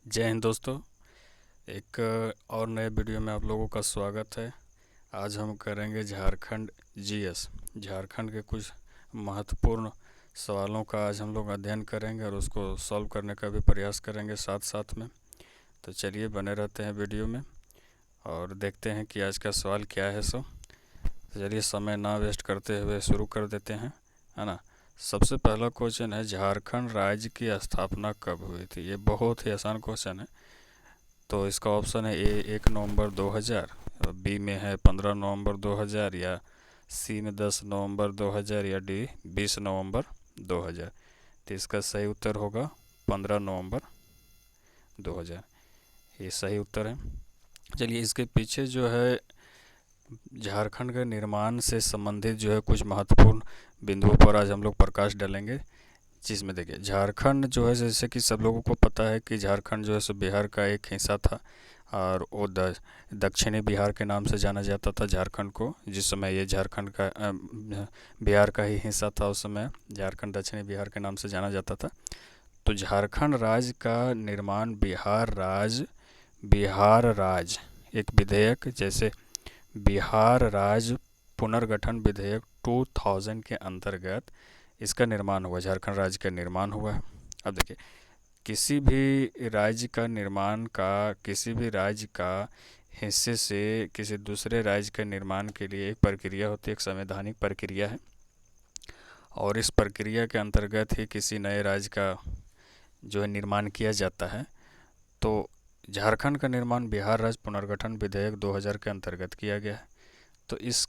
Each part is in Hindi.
जय हिंद दोस्तों। एक और नए वीडियो में आप लोगों का स्वागत है। आज हम करेंगे झारखंड जीएस। झारखंड के कुछ महत्वपूर्ण सवालों का आज हम लोग अध्ययन करेंगे और उसको सॉल्व करने का भी प्रयास करेंगे साथ साथ में। तो चलिए बने रहते हैं वीडियो में और देखते हैं कि आज का सवाल क्या है। तो चलिए समय ना वेस्ट करते हुए शुरू कर देते हैं, है ना। सबसे पहला क्वेश्चन है, झारखंड राज्य की स्थापना कब हुई थी। ये बहुत ही आसान क्वेश्चन है। तो इसका ऑप्शन है ए 1 नवंबर 2000, बी में है 15 नवंबर 2000, या सी में 10 नवंबर 2000, या डी 20 नवंबर 2000। तो इसका सही उत्तर होगा 15 नवंबर 2000। ये सही उत्तर है। चलिए इसके पीछे जो है झारखंड के निर्माण से संबंधित जो है कुछ महत्वपूर्ण बिंदुओं पर आज हम लोग प्रकाश डालेंगे। जिसमें देखिए झारखंड जो है, जैसे कि सब लोगों को पता है कि झारखंड जो है सो बिहार का एक हिस्सा था और वो दक्षिणी बिहार के नाम से जाना जाता था झारखंड को। जिस समय ये झारखंड का बिहार का ही हिस्सा था, उस समय झारखंड दक्षिणी बिहार के नाम से जाना जाता था। तो झारखंड राज्य का निर्माण बिहार राज्य एक विधेयक, जैसे बिहार राज्य पुनर्गठन विधेयक 2000 के अंतर्गत इसका निर्माण हुआ, झारखंड राज्य का निर्माण हुआ है। अब देखिए किसी भी राज्य का निर्माण का, किसी भी राज्य का हिस्से से किसी दूसरे राज्य के निर्माण के लिए एक प्रक्रिया होती है, एक संवैधानिक प्रक्रिया है। और इस प्रक्रिया के अंतर्गत ही किसी नए राज्य का जो है निर्माण किया जाता है। तो झारखंड का निर्माण बिहार राज्य पुनर्गठन विधेयक 2000 के अंतर्गत किया गया है। तो इस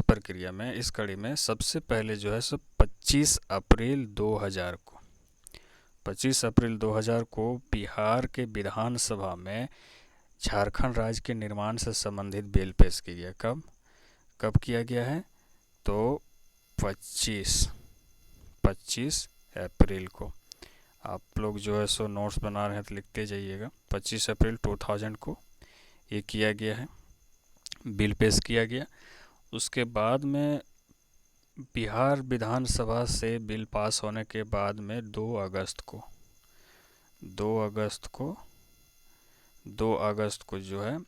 प्रक्रिया में, इस कड़ी में सबसे पहले जो है सो 25 अप्रैल 2000 को बिहार के विधानसभा में झारखंड राज्य के निर्माण से संबंधित बिल पेश किया गया। कब कब किया गया है? तो 25 अप्रैल को। आप लोग जो है सो नोट्स बना रहे हैं तो लिखते जाइएगा। 25 अप्रैल 2000 को ये किया गया है, बिल पेश किया गया। उसके बाद में बिहार विधानसभा से बिल पास होने के बाद में 2 अगस्त को जो है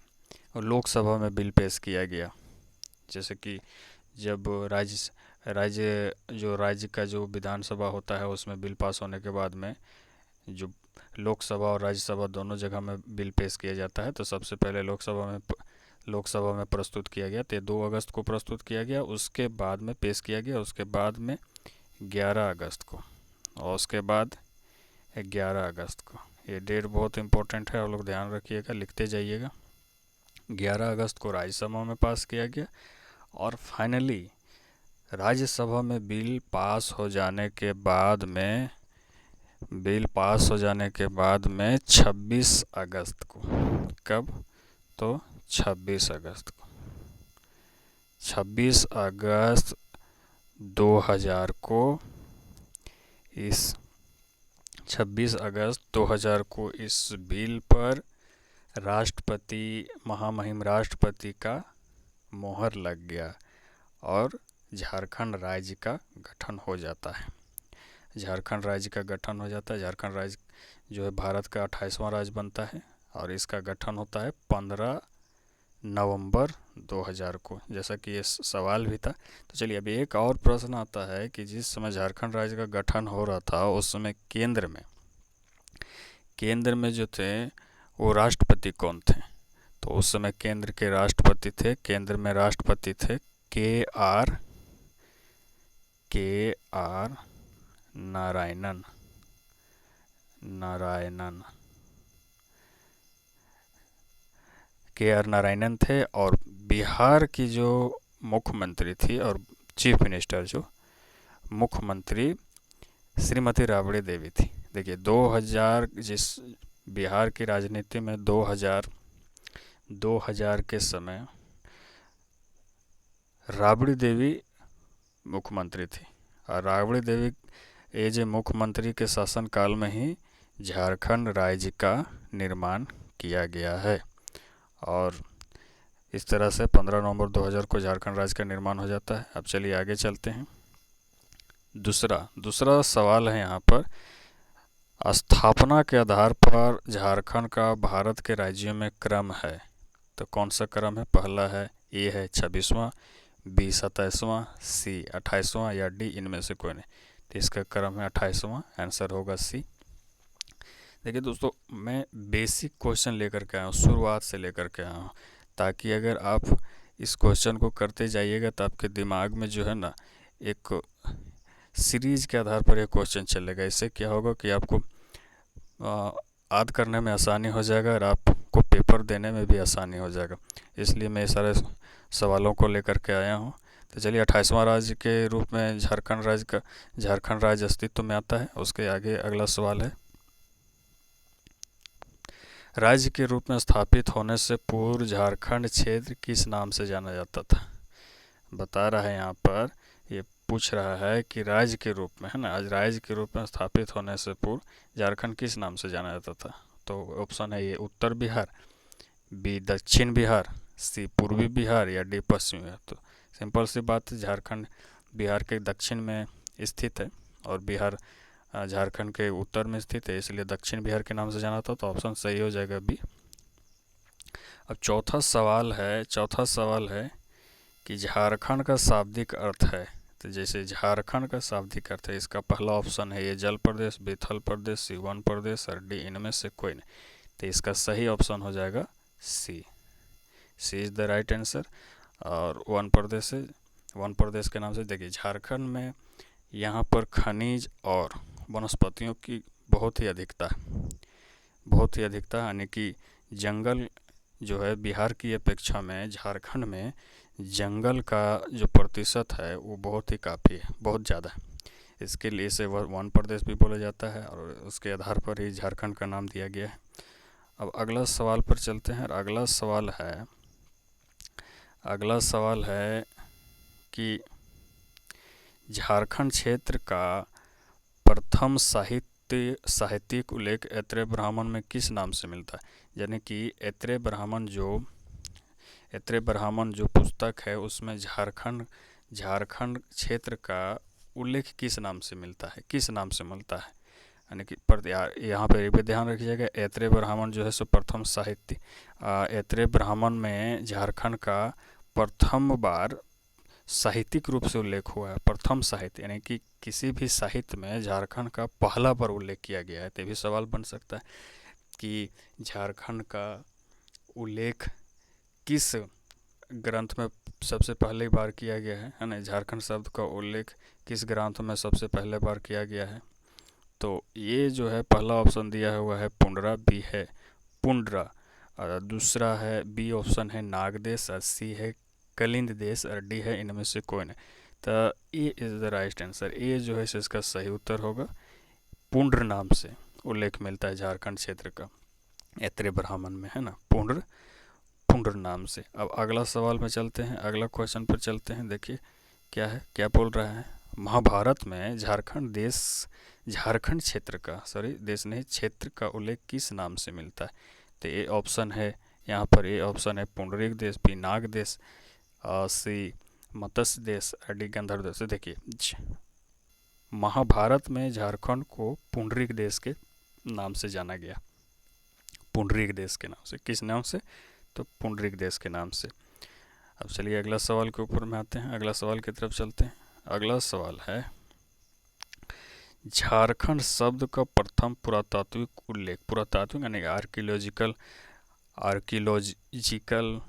लोकसभा में बिल पेश किया गया। जैसे कि जब राज्य का जो विधानसभा होता है उसमें बिल पास होने के बाद में जो लोकसभा और राज्यसभा दोनों जगह में बिल पेश किया जाता है, तो सबसे पहले लोकसभा में प्रस्तुत किया गया। तो 2 अगस्त को प्रस्तुत किया गया, उसके बाद में पेश किया गया, उसके बाद में 11 अगस्त को, और उसके बाद 11 अगस्त को। ये डेट बहुत इंपॉर्टेंट है, आप लोग ध्यान रखिएगा, लिखते जाइएगा। 11 अगस्त को राज्यसभा में पास किया गया और फाइनली राज्यसभा में बिल पास हो जाने के बाद में 26 अगस्त को, कब? तो 26 अगस्त को, 26 अगस्त 2000 को इस 26 अगस्त 2000 को इस बिल पर महामहिम राष्ट्रपति का मोहर लग गया और झारखंड राज्य का गठन हो जाता है। झारखंड राज्य का गठन हो जाता है। झारखंड राज्य जो है भारत का 28वां राज्य बनता है और इसका गठन होता है 15 नवंबर 2000 को, जैसा कि ये सवाल भी था। तो चलिए अभी एक और प्रश्न आता है कि जिस समय झारखंड राज्य का गठन हो रहा था उस समय केंद्र में जो थे वो राष्ट्रपति कौन थे? तो उस समय केंद्र में राष्ट्रपति थे के आर नारायणन। के आर नारायणन थे। और बिहार की जो मुख्यमंत्री थी और चीफ मिनिस्टर, जो मुख्यमंत्री श्रीमती राबड़ी देवी थी। देखिए 2000 जिस बिहार की राजनीति में 2000 के समय राबड़ी देवी मुख्यमंत्री थी और राबड़ी देवी एज ए मुख्यमंत्री के शासनकाल में ही झारखंड राज्य का निर्माण किया गया है। और इस तरह से 15 नवंबर 2000 को झारखंड राज्य का निर्माण हो जाता है। अब चलिए आगे चलते हैं। दूसरा सवाल है यहाँ पर, स्थापना के आधार पर झारखंड का भारत के राज्यों में क्रम है, तो कौन सा क्रम है? पहला है ए है 26वां, बी 27वां, सी 28वां या डी इनमें से कोई नहीं। तो इसका क्रम है 28वां, आंसर होगा सी। देखिए दोस्तों, मैं बेसिक क्वेश्चन लेकर के आया हूँ, शुरुआत से लेकर के आया हूँ, ताकि अगर आप इस क्वेश्चन को करते जाइएगा तो आपके दिमाग में जो है ना एक सीरीज के आधार पर यह क्वेश्चन चलेगा। इससे क्या होगा कि आपको याद करने में आसानी हो जाएगा और आपको पेपर देने में भी आसानी हो जाएगा। इसलिए मैं सारे सवालों को लेकर के आया हूँ। तो चलिए, 28वां राज्य के रूप में झारखंड राज्य अस्तित्व में आता है। उसके आगे अगला सवाल है, राज्य के रूप में स्थापित होने से पूर्व झारखंड क्षेत्र किस नाम से जाना जाता था? बता रहा है यहाँ पर, ये पूछ रहा है कि राज्य के रूप में, है ना, आज राज्य के रूप में स्थापित होने से पूर्व झारखंड किस नाम से जाना जाता था? तो ऑप्शन है ये उत्तर बिहार, बी दक्षिण बिहार, सी पूर्वी बिहार या डी पश्चिमी बिहार। तो सिंपल सी बात है, झारखंड बिहार के दक्षिण में स्थित है और बिहार झारखंड के उत्तर में स्थित है, इसलिए दक्षिण बिहार के नाम से जाना था। तो ऑप्शन सही हो जाएगा बी। अब चौथा सवाल है कि झारखंड का शाब्दिक अर्थ है। तो जैसे झारखंड का शाब्दिक अर्थ है, इसका पहला ऑप्शन है ये जल प्रदेश, बेथल प्रदेश, सी वन प्रदेश और डी इनमें से कोई नहीं। तो इसका सही ऑप्शन हो जाएगा सी। सी इज़ द राइट आंसर। और वन प्रदेश के नाम से, देखिए झारखंड में यहाँ पर खनिज और वनस्पतियों की बहुत ही अधिकता है, यानी कि जंगल जो है बिहार की अपेक्षा में झारखंड में जंगल का जो प्रतिशत है वो बहुत ही काफ़ी है, बहुत ज़्यादा है। इसके लिए इसे वन प्रदेश भी बोला जाता है और उसके आधार पर ही झारखंड का नाम दिया गया है। अब अगला सवाल पर चलते हैं। अगला सवाल है कि झारखंड क्षेत्र का प्रथम साहित्यिक उल्लेख ऐत्रेय ब्राह्मण में किस नाम से मिलता है? यानी कि ऐत्रेय ब्राह्मण जो पुस्तक है उसमें झारखंड क्षेत्र का उल्लेख किस नाम से मिलता है? यानी कि यहाँ पर ये भी ध्यान रखिएगा, ऐत्रेय ब्राह्मण जो है सो प्रथम साहित्य, ऐत्रेय ब्राह्मण में झारखंड का प्रथम बार साहित्यिक रूप से उल्लेख हुआ है। प्रथम साहित्य यानी कि किसी भी साहित्य में झारखंड का पहला बार उल्लेख किया गया है। तो भी सवाल बन सकता है कि झारखंड का उल्लेख किस ग्रंथ में सबसे पहली बार किया गया है ना? झारखंड शब्द का उल्लेख किस ग्रंथ में सबसे पहले बार किया गया है? तो ये जो है पहला ऑप्शन दिया हुआ है पुंडरा, बी है पुंडरा, और दूसरा है बी ऑप्शन है नागदेश, और सी है कलिंद देश, और डी है इनमें से कोई नहीं। तो A is the right answer. A जो है इसका सही उत्तर होगा। पुंड्र नाम से उल्लेख मिलता है झारखंड क्षेत्र का ऐत्रेय ब्राह्मण में, है ना, पुंड्र नाम से। अब अगला सवाल में चलते हैं, अगला क्वेश्चन पर चलते हैं। देखिए क्या है, क्या बोल रहा है। महाभारत में झारखंड क्षेत्र का उल्लेख किस नाम से मिलता है? तो ये ऑप्शन है, यहाँ पर ये ऑप्शन है पुंडरीक देश, बी नाग देश, सी मत्स्य देश, डी गंधर्व देश। देखिए महाभारत में झारखंड को पुंडरीक देश के नाम से जाना गया, पुंडरीक देश के नाम से। किस नाम से? तो पुंडरीक देश के नाम से। अब चलिए अगला सवाल के ऊपर में आते हैं, अगला सवाल की तरफ चलते हैं। अगला सवाल है, झारखंड शब्द का प्रथम पुरातात्विक उल्लेख, पुरातात्विक यानी आर्कियोलॉजिकल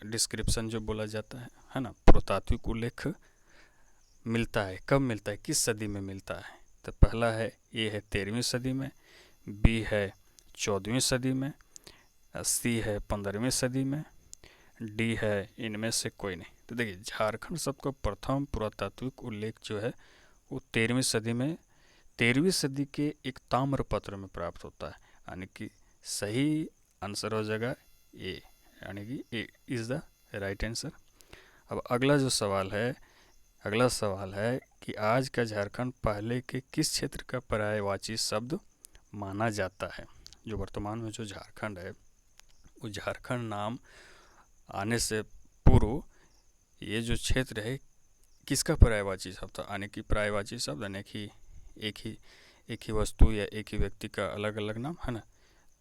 डिस्क्रिप्शन जो बोला जाता है ना, पुरातात्विक उल्लेख मिलता है, कब मिलता है, किस सदी में मिलता है? तो पहला है ए है 13वीं सदी में, बी है 14वीं सदी में, सी है 15वीं सदी में, डी है इनमें से कोई नहीं। तो देखिए झारखंड शब्द का प्रथम पुरातात्विक उल्लेख जो है वो 13वीं सदी के एक ताम्र पत्र में प्राप्त होता है, यानी कि सही आंसर हो जाएगा ए, यानी कि ए इज़ द राइट आंसर। अब अगला सवाल है कि आज का झारखंड पहले के किस क्षेत्र का पर्यायवाची शब्द माना जाता है? जो वर्तमान में जो झारखंड है वो झारखंड नाम आने से पूर्व ये जो क्षेत्र है किसका पर्यायवाची शब्द था? यानी कि पर्यायवाची शब्द यानी कि एक ही वस्तु या एक ही व्यक्ति का अलग अलग नाम, है ना।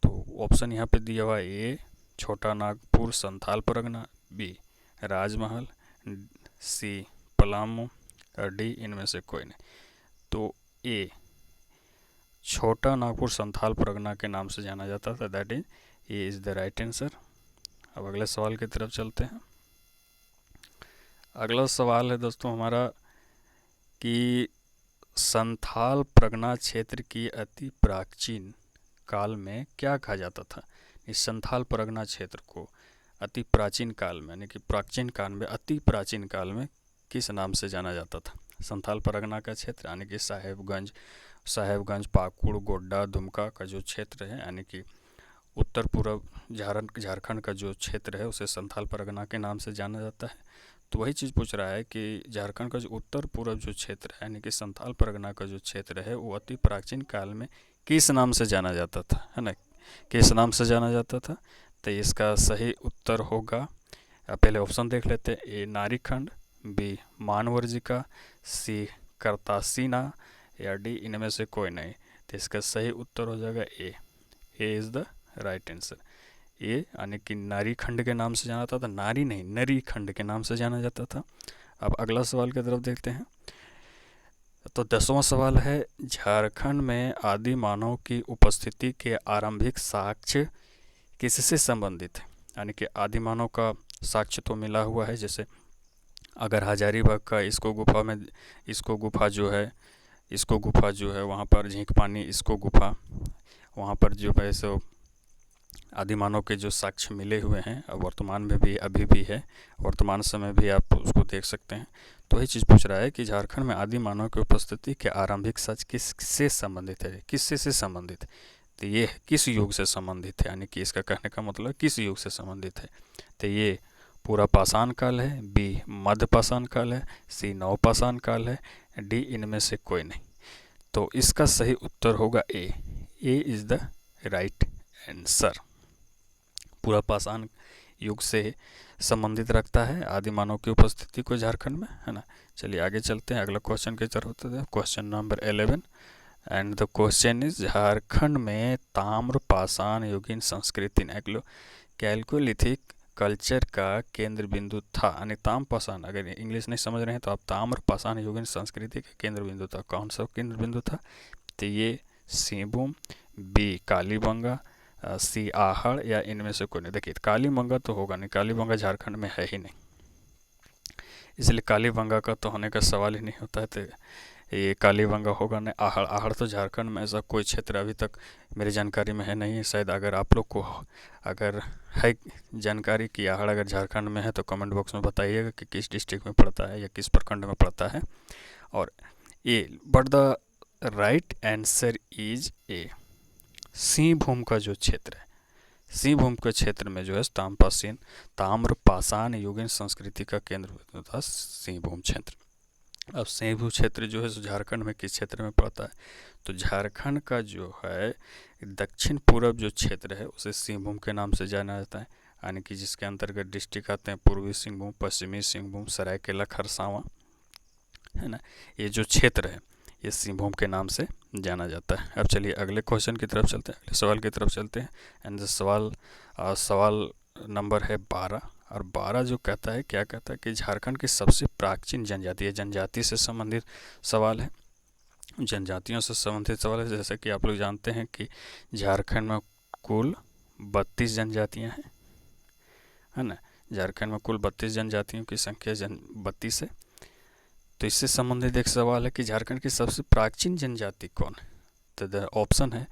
तो ऑप्शन यहाँ पे दिया हुआ है ए छोटा नागपुर संथाल परगना, बी राजमहल, सी पलामू और डी इनमें से कोई नहीं। तो ए छोटा नागपुर संथाल परगना के नाम से जाना जाता था, that is a is the right answer. अब अगले सवाल की तरफ चलते हैं। अगला सवाल है दोस्तों हमारा कि संथाल परगना क्षेत्र की अति प्राचीन काल में क्या कहा जाता था। इस संथाल परगना क्षेत्र को अति प्राचीन काल में, यानी कि प्राचीन काल में, अति प्राचीन काल में किस नाम से जाना जाता था। संथाल परगना का क्षेत्र यानी कि साहेबगंज, पाकुड़, गोड्डा, दुमका का जो क्षेत्र है, यानी कि उत्तर पूर्व झारखंड का जो क्षेत्र है उसे संथाल परगना के नाम से जाना जाता है। तो वही चीज़ पूछ रहा है कि झारखंड का जो उत्तर पूर्व जो क्षेत्र है, यानी कि संथाल परगना का जो क्षेत्र है, वो अति प्राचीन काल में किस नाम से जाना जाता था, है ना, किस नाम से जाना जाता था। तो इसका सही उत्तर होगा, पहले ऑप्शन देख लेते हैं, ए नारीखंड, बी मानवर्जिका, सी करतासीना या डी इनमें से कोई नहीं। तो इसका सही उत्तर हो जाएगा A is the right answer. A यानी कि नारी खंड के नाम से जाना जाता था, नारी नहीं नरी खंड के नाम से जाना जाता था। अब अगला सवाल की तरफ देखते हैं। तो 10वां सवाल है, झारखंड में आदि मानव की उपस्थिति के आरंभिक साक्ष्य किससे संबंधित है। यानी कि आदि मानव का साक्ष्य तो मिला हुआ है, जैसे अगर हजारीबाग का इसको गुफा जो है वहाँ पर झींक पानी इसको गुफा, वहाँ पर जो है सो आदि मानव के जो साक्ष्य मिले हुए हैं, वर्तमान में भी अभी भी है, वर्तमान समय भी आप उसको देख सकते हैं। तो वही चीज़ पूछ रहा है कि झारखंड में आदि मानव की उपस्थिति के आरंभिक साक्ष्य किससे संबंधित है, किससे से संबंधित। तो ये किस युग से संबंधित है, यानी कि इसका कहने का मतलब किस युग से संबंधित है। तो ये पूरा पाषाण काल है, बी मध्य पाषाण काल है, सी नव पाषाण काल है, डी इनमें से कोई नहीं। तो इसका सही उत्तर होगा ए इज़ द राइट आंसर। पूरा पाषाण युग से संबंधित रखता है आदि मानव की उपस्थिति को झारखंड में, है ना। चलिए आगे चलते हैं, अगला क्वेश्चन की तरफ होते हैं, question number 11 and the question is Jharkhand में ताम्र पाषाण युगीन संस्कृति कैल्कोलिथिक कल्चर का केंद्र बिंदु था। यानी ताम्र पाषाण, अगर इंग्लिश नहीं समझ रहे हैं तो आप ताम्र पाषाण युगीन संस्कृति का केंद्र बिंदु था। कौन सा केंद्र बिंदु था। तो ये सिंहभूम, बी कालीबंगा, सी आहड़ या इनमें से कोई नहीं। देखिए कालीबंगा तो होगा नहीं, कालीबंगा झारखंड में है ही नहीं, इसलिए कालीबंगा का तो होने का सवाल ही नहीं होता है। तो ये कालीबंगा होगा नहीं। आहड़ तो झारखंड में ऐसा कोई क्षेत्र अभी तक मेरी जानकारी में है नहीं। शायद अगर आप लोग को अगर है जानकारी कि आहड़ अगर झारखंड में है तो कमेंट बॉक्स में बताइएगा कि किस डिस्ट्रिक्ट में पड़ता है या किस प्रखंड में पड़ता है। और A but the right answer is A Singhbhum का जो क्षेत्र है, सिंहभूम के क्षेत्र में जो है ताम्र पाषाण युगीन संस्कृति का केंद्र था सिंहभूम क्षेत्र। अब सिंहभूम क्षेत्र जो है झारखंड में किस क्षेत्र में पड़ता है। तो झारखंड का जो है दक्षिण पूर्व जो क्षेत्र है उसे सिंहभूम के नाम से जाना जाता है, यानी कि जिसके अंतर्गत डिस्ट्रिक्ट आते हैं पूर्वी सिंहभूम, पश्चिमी सिंहभूम, सरायकेला खरसावां, है ना। ये जो क्षेत्र है ये सिंहभूम के नाम से जाना जाता है। अब चलिए अगले क्वेश्चन की तरफ चलते हैं, अगले सवाल की तरफ चलते हैं। एंड सवाल नंबर है 12 और 12 जो कहता है, क्या कहता है कि झारखंड की सबसे प्राचीन जनजाति है। जनजाति से संबंधित सवाल है, जनजातियों से संबंधित सवाल है। जैसे कि आप लोग जानते हैं कि झारखंड में कुल 32 जनजातियाँ हैं, है ना। झारखंड में कुल 32 जनजातियों की संख्या 32 है। तो इससे संबंधित एक सवाल है कि झारखंड की सबसे प्राचीन जनजाति कौन है। तो ऑप्शन है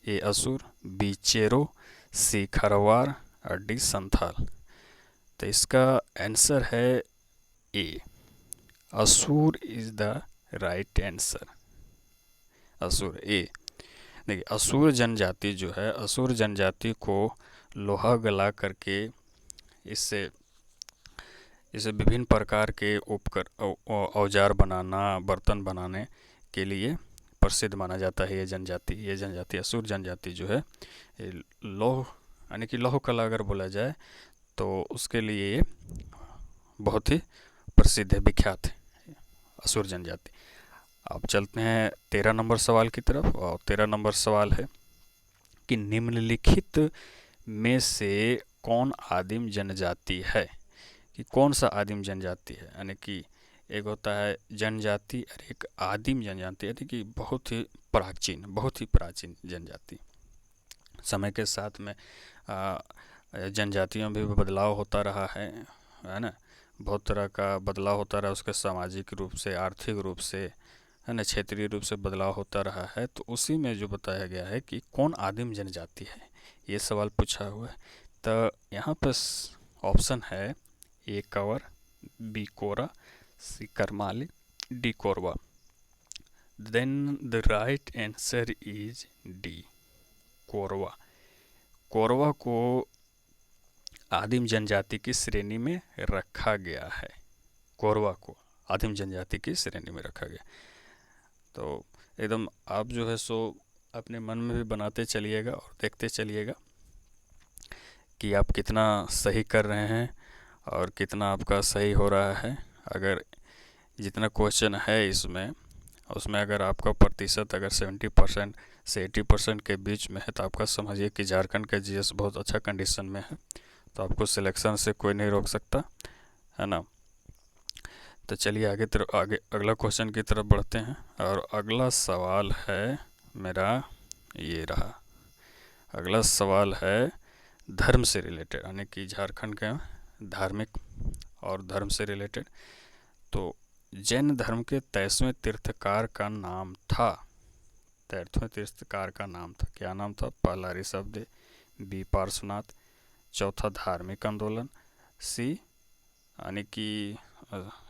ए असुर, बी चेरो, सी खरवार और डी संथाल। तो इसका आंसर है ए असुर इज द राइट आंसर। असुर ए। देखिए असुर जनजाति जो है, असुर जनजाति को लोहा गला करके इससे विभिन्न प्रकार के औजार बनाना, बर्तन बनाने के लिए प्रसिद्ध माना जाता है। ये जनजाति असुर जनजाति जो है लौह यानी कि लौह कला अगर बोला जाए तो उसके लिए बहुत ही प्रसिद्ध है, विख्यात है असुर जनजाति। अब चलते हैं 13 नंबर सवाल की तरफ। और 13 नंबर सवाल है कि निम्नलिखित में से कौन आदिम जनजाति है, कि कौन सा आदिम जनजाति है। यानी कि एक होता है जनजाति और एक आदिम जनजाति, यानी कि बहुत ही प्राचीन जनजाति। समय के साथ में जनजातियों में भी बदलाव होता रहा है ना। बहुत तरह का बदलाव होता रहा, उसके सामाजिक रूप से, आर्थिक रूप से, है ना, क्षेत्रीय रूप से बदलाव होता रहा है। तो उसी में जो बताया गया है कि कौन आदिम जनजाति है, ये सवाल पूछा हुआ है। तो यहाँ पर ऑप्शन है A Kanwar, B Kora, C Karmali, D Korwa. Then the right answer is D, Korwa. Korwa को आदिम जनजाति की श्रेणी में रखा गया है। कोरवा को आदिम जनजाति की श्रेणी में रखा गया। तो एकदम आप जो है सो अपने मन में भी बनाते चलिएगा और देखते चलिएगा कि आप कितना सही कर रहे हैं और कितना आपका सही हो रहा है। अगर जितना क्वेश्चन है इसमें, उसमें अगर आपका प्रतिशत अगर 70% से 80% के बीच में है, तो आपका समझिए कि झारखंड का जीएस बहुत अच्छा कंडीशन में है। तो आपको सिलेक्शन से कोई नहीं रोक सकता, है ना। तो चलिए आगे अगला क्वेश्चन की तरफ बढ़ते हैं। और अगला सवाल है मेरा ये रहा। अगला सवाल है धर्म से रिलेटेड, यानी कि झारखंड के धार्मिक और धर्म से रिलेटेड। तो जैन धर्म के 23वें तीर्थकार का नाम था, 23वें तीर्थकार का नाम था, क्या नाम था। पहला ऋषभदेव, बी पार्श्वनाथ, चौथा धार्मिक आंदोलन, सी यानी कि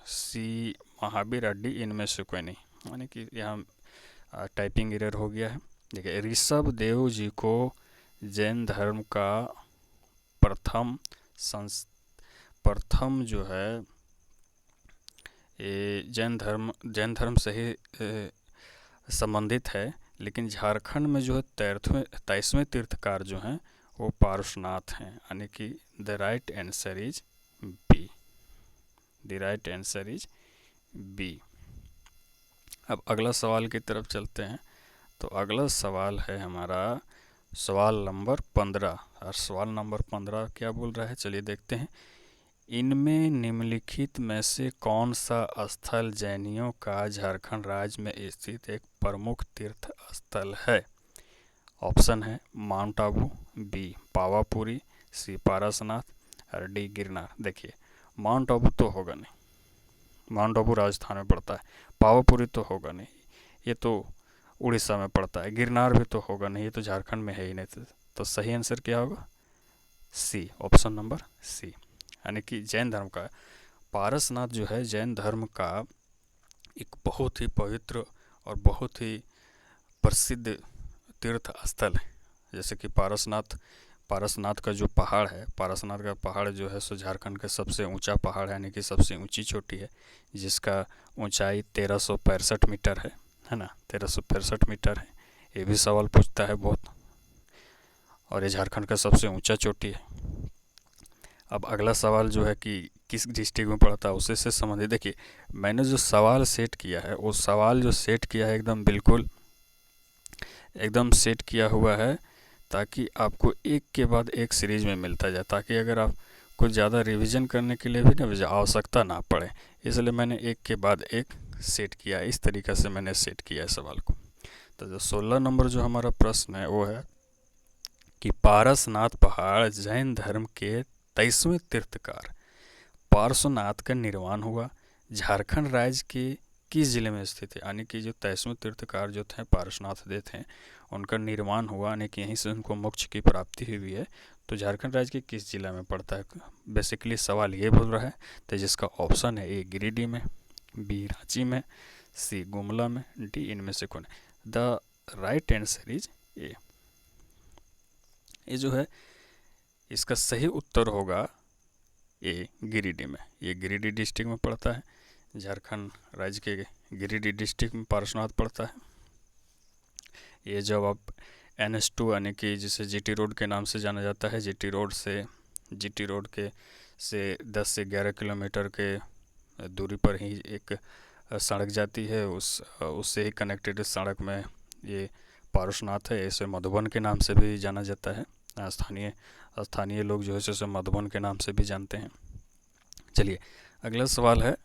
सी महावीर, डी इनमें से कोई नहीं। यानी कि यहाँ टाइपिंग एरर हो गया है। देखिए, ऋषभदेव जी को जैन धर्म का प्रथम जो है ये जैन धर्म से ही संबंधित है। लेकिन झारखंड में जो है 23वें तीर्थकार जो हैं वो पार्श्वनाथ हैं। यानी कि the right answer is B, the right answer is B. अब अगला सवाल की तरफ चलते हैं। तो अगला सवाल है हमारा सवाल नंबर 15। और सवाल नंबर 15 क्या बोल रहा है, चलिए देखते हैं। इनमें निम्नलिखित में से कौन सा स्थल जैनियों का झारखंड राज्य में स्थित एक प्रमुख तीर्थ स्थल है। ऑप्शन है माउंट आबू, बी पावापुरी, सी पारसनाथ और डी गिरनार। देखिए, माउंट आबू तो होगा नहीं, माउंट आबू राजस्थान में पड़ता है। पावापुरी तो होगा नहीं, ये तो उड़ीसा में पड़ता है। गिरनार भी तो होगा नहीं, ये तो झारखंड में है ही नहीं। तो सही आंसर क्या होगा, सी, ऑप्शन नंबर सी। यानी कि जैन धर्म का पारसनाथ जो है जैन धर्म का एक बहुत ही पवित्र और बहुत ही प्रसिद्ध तीर्थ स्थल है। जैसे कि पारसनाथ का जो पहाड़ है, पारसनाथ का पहाड़ जो है सो झारखंड का सबसे ऊंचा पहाड़ है, यानी कि सबसे ऊंची चोटी है, जिसका ऊंचाई 1365 मीटर है ना, 1365 मीटर है। ये भी सवाल पूछता है बहुत, और ये झारखंड का सबसे ऊंचा चोटी है। अब अगला सवाल जो है कि किस डिस्ट्रिक्ट में पड़ता है, उससे संबंधित। देखिए, मैंने जो सवाल सेट किया है, वो सवाल जो सेट किया है एकदम सेट किया हुआ है, ताकि आपको एक के बाद एक सीरीज में मिलता जाए, ताकि अगर आप कुछ ज़्यादा रिवीजन करने के लिए भी ना आवश्यकता ना पड़े। इसलिए मैंने एक के बाद एक सेट किया, इस तरीक़े से मैंने सेट किया है सवाल को। तो जो 16 नंबर जो हमारा प्रश्न है वो है कि पारसनाथ पहाड़ जैन धर्म के 23वें तीर्थकार पार्श्वनाथ का निर्माण हुआ झारखंड राज्य के किस जिले में स्थित है। यानी कि जो 23वें तीर्थकार जो थे पार्श्वनाथ देव थे, उनका निर्माण हुआ, यानी कि यहीं से उनको मोक्ष की प्राप्ति हुई है। तो झारखंड राज्य के किस जिला में पड़ता है, बेसिकली सवाल ये बोल रहा है। तो जिसका ऑप्शन है ए गिरिडीह में, बी रांची में, सी गुमला में, डी इनमें से कौन है। द राइट आंसर इज ए। ये जो है इसका सही उत्तर होगा ए गिरिडीह में। ये गिरिडीह डिस्ट्रिक्ट में पड़ता है, झारखंड राज्य के गिरिडीह डिस्ट्रिक्ट में पार्श्वनाथ पड़ता है। ये जब आप NH2 यानी कि जिसे GT रोड के नाम से जाना जाता है, GT रोड के से 10 से 11 किलोमीटर के दूरी पर ही एक सड़क जाती है, उससे ही कनेक्टेड सड़क में ये पारसनाथ है। इसे मधुबन के नाम से भी जाना जाता है। स्थानीय लोग जो है इसे मधुबन के नाम से भी जानते हैं। चलिए अगला सवाल है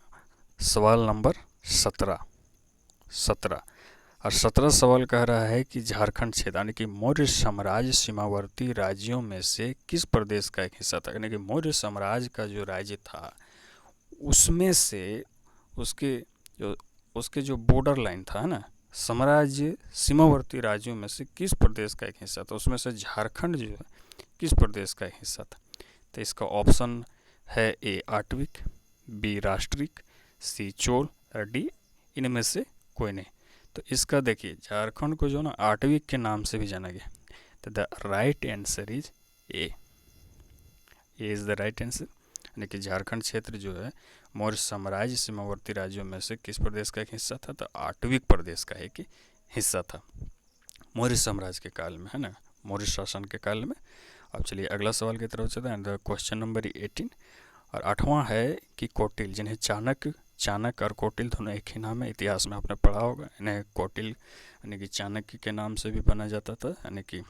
सवाल नंबर 17। और 17 सवाल कह रहा है कि झारखंड क्षेत्र यानी कि मौर्य साम्राज्य सीमावर्ती राज्यों में से किस प्रदेश का एक हिस्सा था। यानी कि मौर्य साम्राज्य का जो राज्य था उसमें से उसके जो बॉर्डर लाइन था, है ना, साम्राज्य सीमावर्ती राज्यों में से किस प्रदेश का एक हिस्सा था। उसमें से झारखंड जो है किस प्रदेश का एक हिस्सा था। तो इसका ऑप्शन है ए आटविक, बी राष्ट्रिक, सी चोल और डी इनमें से कोई नहीं। तो इसका देखिए झारखंड को जो ना आटविक के नाम से भी जाना गया। तो the right answer is A is the right answer. यानी कि झारखंड क्षेत्र जो है मौर्य साम्राज्य सीमावर्ती राज्यों में से किस प्रदेश का एक हिस्सा था। तो आटविक प्रदेश का एक हिस्सा था मौर्य साम्राज्य के काल में, है ना, मौर्य शासन के काल में। अब चलिए अगला सवाल की तरफ चलते हैं। क्वेश्चन नंबर 18 और 8वां है कि कौटिल्य, जिन्हें चाणक्य और कौटिल्य दोनों एक ही नाम है। इतिहास में आपने पढ़ा होगा। इन्हें कौटिल्य यानी कि चाणक्य के नाम से भी बना जाता था। यानी कि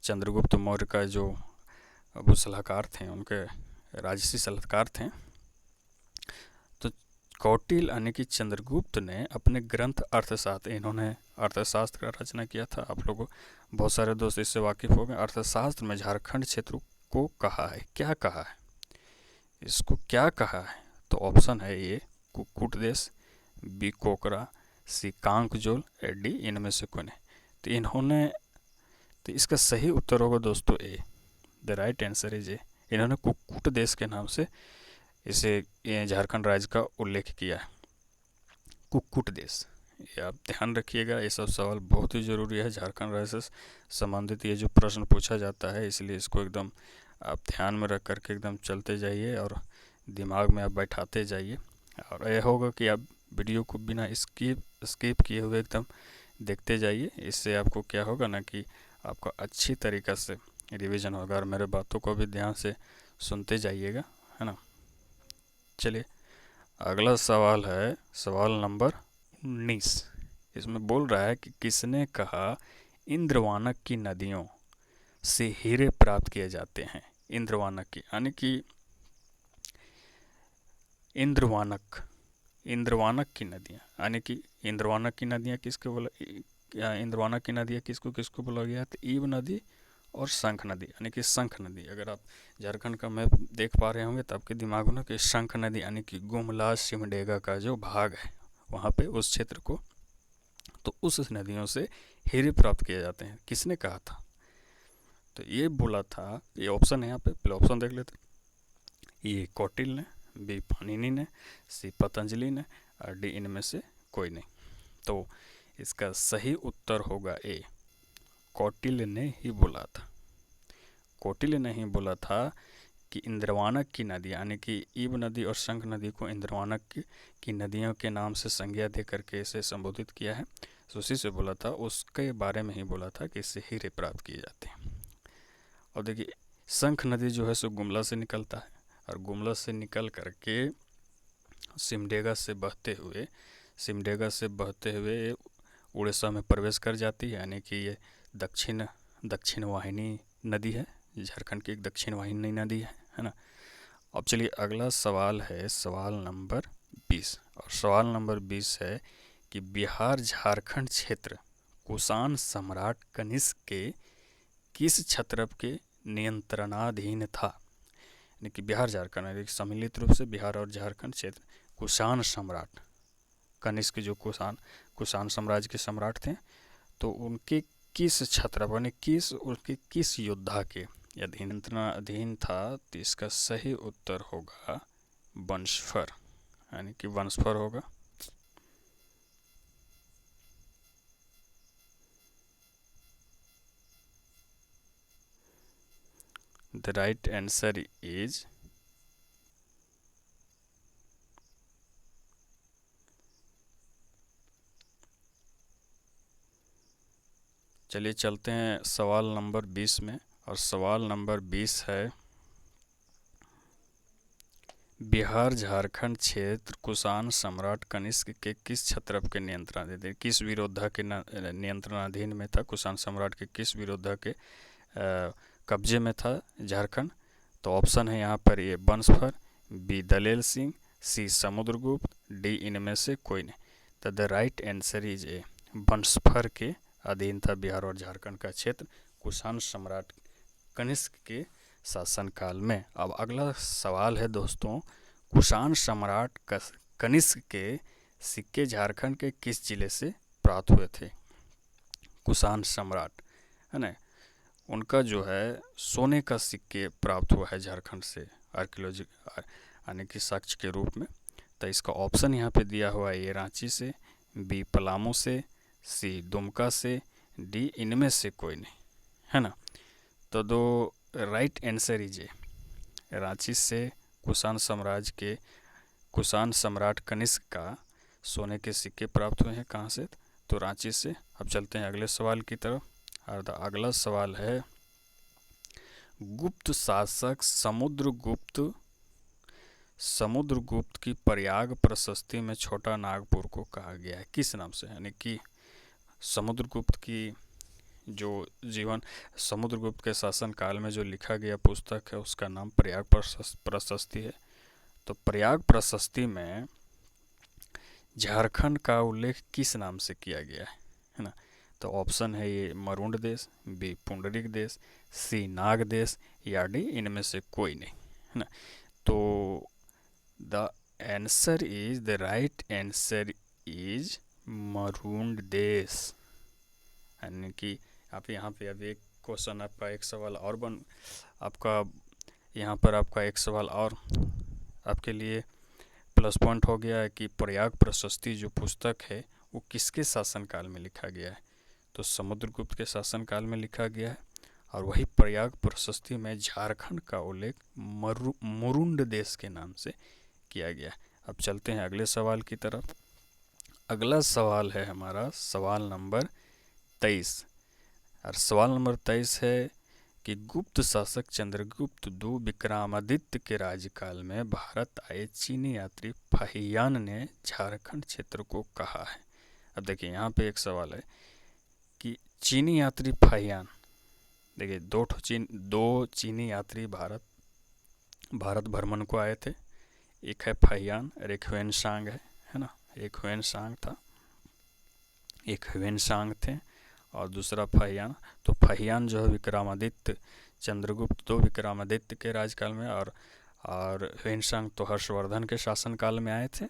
चंद्रगुप्त मौर्य का जो वो सलाहकार थे, उनके राजसी सलाहकार थे। तो कौटिल्य यानी कि चंद्रगुप्त ने अपने ग्रंथ अर्थशास्त्र, इन्होंने अर्थशास्त्र का रचना किया था। आप लोगों बहुत सारे दोस्त इससे वाकिफ हो गए। अर्थशास्त्र में झारखंड क्षेत्र को कहा है, क्या कहा है, इसको क्या कहा है। तो ऑप्शन है ए कुक्कुट देश, बी कोकरा, सी कांकजोल, डी इनमें से कोई नहीं। तो तो इसका सही उत्तर होगा दोस्तों A, the right answer is A. इन्होंने कुक्कुट देश के नाम से इसे झारखंड राज्य का उल्लेख किया है, कुक्कुट देश। ये आप ध्यान रखिएगा, ये सब सवाल बहुत ही ज़रूरी है। झारखंड राज्य से संबंधित ये जो प्रश्न पूछा जाता है, इसलिए इसको एकदम आप ध्यान में रख करके एकदम चलते जाइए और दिमाग में आप बैठाते जाइए। और यह होगा कि आप वीडियो को बिना स्किप किए हुए एकदम देखते जाइए। इससे आपको क्या होगा ना कि आपका अच्छी तरीक़ा से रिवीजन होगा और मेरे बातों को भी ध्यान से सुनते जाइएगा, है ना। चलिए अगला सवाल है सवाल नंबर 19। इसमें बोल रहा है कि किसने कहा इंद्रवानक की नदियों से हीरे प्राप्त किए जाते हैं। इंद्रवानक की यानी कि इंद्रवानक की नदियाँ, यानी कि इंद्रवानक की नदियाँ किसको बोला, इंद्रवानक की नदियाँ किसको बोला गया। तो ईब नदी और शंख नदी, यानी कि शंख नदी। अगर आप झारखंड का मैप देख पा रहे होंगे तो आपके दिमाग में कि शंख नदी यानी कि गुमला सिमडेगा का जो भाग है वहाँ पे उस क्षेत्र को, तो उस नदियों से हीरे प्राप्त किए जाते हैं। किसने कहा था। तो ये बोला था, ये ऑप्शन है यहाँ पे, पहले ऑप्शन देख लेते। ए कौटिल्य ने, बी पाणिनि ने, सी पतंजलि ने और डी इनमें से कोई नहीं। तो इसका सही उत्तर होगा ए, कौटिल्य ने ही बोला था। कौटिल्य ने ही बोला था कि इंद्रवानक की नदी यानी कि ईब नदी और शंख नदी को इंद्रवानक की नदियों के नाम से संज्ञा दे करके इसे संबोधित किया है। तो उसी से बोला था, उसके बारे में ही बोला था कि इससे हीरे प्राप्त किए जाते हैं। और देखिए शंख नदी जो है सो गुमला से निकलता है और गुमला से निकल करके सिमडेगा से बहते हुए उड़ीसा में प्रवेश कर जाती है। यानी कि ये दक्षिण वाहिनी नदी है, झारखंड की एक दक्षिण वाहिनी नदी है ना। अब चलिए अगला सवाल है सवाल नंबर 20। और सवाल नंबर 20 है कि बिहार झारखंड क्षेत्र कुषाण सम्राट कनिष्क के किस क्षत्रप के नियंत्रणाधीन था। यानी कि बिहार झारखंड सम्मिलित रूप से बिहार और झारखंड क्षेत्र कुषाण सम्राट कनिष्क जो कुषाण साम्राज्य के सम्राट थे, तो उनके किस क्षत्रप यानी उनके किस योद्धा के अधीन था। तो इसका सही उत्तर होगा वंशफर, यानी कि वंशफर होगा। द राइट आंसर इज चलिए चलते हैं सवाल नंबर 20 में। और सवाल नंबर 20 है बिहार झारखंड क्षेत्र कुषाण सम्राट कनिष्क के किस क्षत्रप के नियंत्रणाधीन, किस विरोधा के नियंत्रणाधीन में था? कुषाण सम्राट के किस विरोधा के कब्जे में था झारखंड? तो ऑप्शन है यहाँ पर A Bansfar, B Dalel Singh, C Samudragupta, D इनमें से कोई नहीं। तो the right answer is A Bansfar के अधीन था बिहार और झारखंड का क्षेत्र कुषाण सम्राट कनिष्क के शासनकाल में। अब अगला सवाल है दोस्तों, कुषाण सम्राट कनिष्क के सिक्के झारखंड के किस जिले से प्राप्त हुए थे? कुषाण सम्राट है ना, उनका जो है सोने का सिक्के प्राप्त हुआ है झारखंड से आर्कियोलॉजी यानी कि साक्ष्य के रूप में। तो इसका ऑप्शन यहाँ पे दिया हुआ है, ए रांची से, बी पलामू से, सी दुमका से, डी इनमें से कोई नहीं, है ना। तो दो राइट आंसर इज ए रांची से कुषाण सम्राट कनिष्क का सोने के सिक्के प्राप्त हुए हैं। कहाँ से? तो रांची से। अब चलते हैं अगले सवाल की तरफ। और अगला सवाल है, गुप्त शासक समुद्रगुप्त की प्रयाग प्रशस्ति में छोटा नागपुर को कहा गया है किस नाम से? यानी कि समुद्रगुप्त की जो जीवन समुद्रगुप्त के शासन काल में जो लिखा गया पुस्तक है उसका नाम प्रयाग प्रशस्ति है। तो प्रयाग प्रशस्ति में झारखंड का उल्लेख किस नाम से किया गया है ना? तो ऑप्शन है ये मरुंड देश, बी पुंडरिक देश, सी नाग देश, या डी इनमें से कोई नहीं, है ना। तो द राइट आंसर इज मरुंड देश। यानी कि आप यहाँ पे अभी एक क्वेश्चन आपका एक सवाल और यहाँ पर आपका एक सवाल और आपके लिए प्लस पॉइंट हो गया है कि प्रयाग प्रशस्ति जो पुस्तक है वो किसके शासनकाल में लिखा गया है? तो समुद्रगुप्त के शासनकाल में लिखा गया है। और वही प्रयाग प्रशस्ति में झारखंड का उल्लेख मुरुंड देश के नाम से किया गया है। अब चलते हैं अगले सवाल की तरफ। अगला सवाल है हमारा सवाल नंबर 23। और सवाल नंबर 23 है कि गुप्त शासक चंद्रगुप्त II विक्रमादित्य के राज्यकाल में भारत आए चीनी यात्री फाहियान ने झारखंड क्षेत्र को कहा है। अब देखिए यहाँ पे एक सवाल है कि चीनी यात्री फाहियान, देखिए दो चीनी यात्री भारत भ्रमण को आए थे। एक है फाहियान और एक ह्वेनसांग है ना। एक ह्वेनसांग था, एक ह्वेनसांग थे और दूसरा फाहियान। तो फाहियान जो है विक्रमादित्य चंद्रगुप्त II विक्रमादित्य के राज्यकाल में और ह्वेनसांग तो हर्षवर्धन के शासनकाल में आए थे।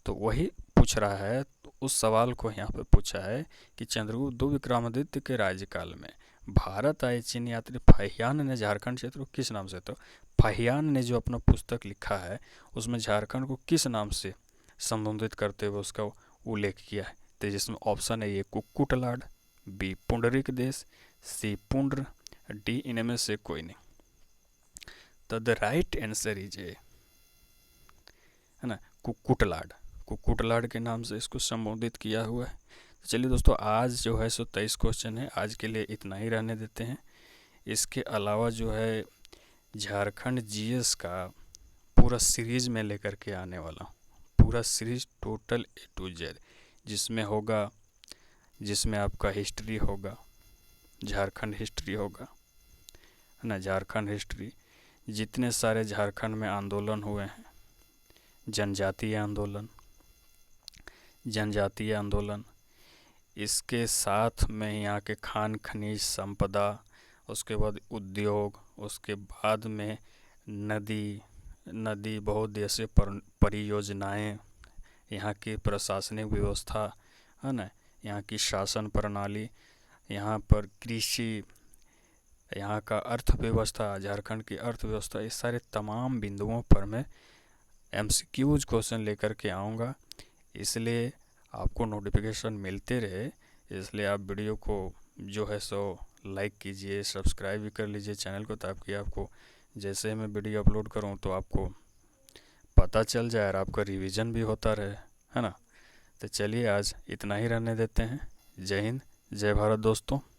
तो वही पूछ रहा है, तो उस सवाल को यहाँ पे पूछा है कि चंद्रगुप्त II विक्रमादित्य के राज्यकाल में भारत आए चीनी यात्री फाहियान ने झारखंड क्षेत्र को किस नाम से? तो फाहियान ने जो अपना पुस्तक लिखा है उसमें झारखंड को किस नाम से संबोधित करते हुए उसका उल्लेख किया है? तो जिसमें ऑप्शन है ये कुक्कुटलाड, बी पुंडरिक देश, सी पुंड्र, डी इनमें से कोई नहीं। तो द राइट आंसर इज ए है ना कुक्कुटलाड के नाम से इसको संबोधित किया हुआ है। तो चलिए दोस्तों, आज जो है 23 क्वेश्चन है, आज के लिए इतना ही रहने देते हैं। इसके अलावा जो है झारखंड जीएस का पूरा सीरीज में लेकर के आने वाला, पूरा series total A to Z, जिसमें आपका हिस्ट्री होगा, झारखंड हिस्ट्री होगा, है ना। झारखंड हिस्ट्री, जितने सारे झारखंड में आंदोलन हुए हैं, जनजातीय आंदोलन, इसके साथ में यहाँ के खान खनिज संपदा, उसके बाद उद्योग, उसके बाद में नदी बहुउद्देशीय परियोजनाएं, यहाँ की प्रशासनिक व्यवस्था, है ना, यहाँ की शासन प्रणाली, यहाँ पर कृषि, यहाँ का अर्थव्यवस्था, झारखंड की अर्थव्यवस्था, इस सारे तमाम बिंदुओं पर मैं MCQs क्वेश्चन लेकर के आऊँगा। इसलिए आपको नोटिफिकेशन मिलते रहे, इसलिए आप वीडियो को जो है सो लाइक कीजिए, सब्सक्राइब भी कर लीजिए चैनल को, ताकि आपको जैसे मैं वीडियो अपलोड करूं तो आपको पता चल जाए और आपका रिवीजन भी होता रहे, है ना। तो चलिए आज इतना ही रहने देते हैं। जय हिंद, जय भारत दोस्तों।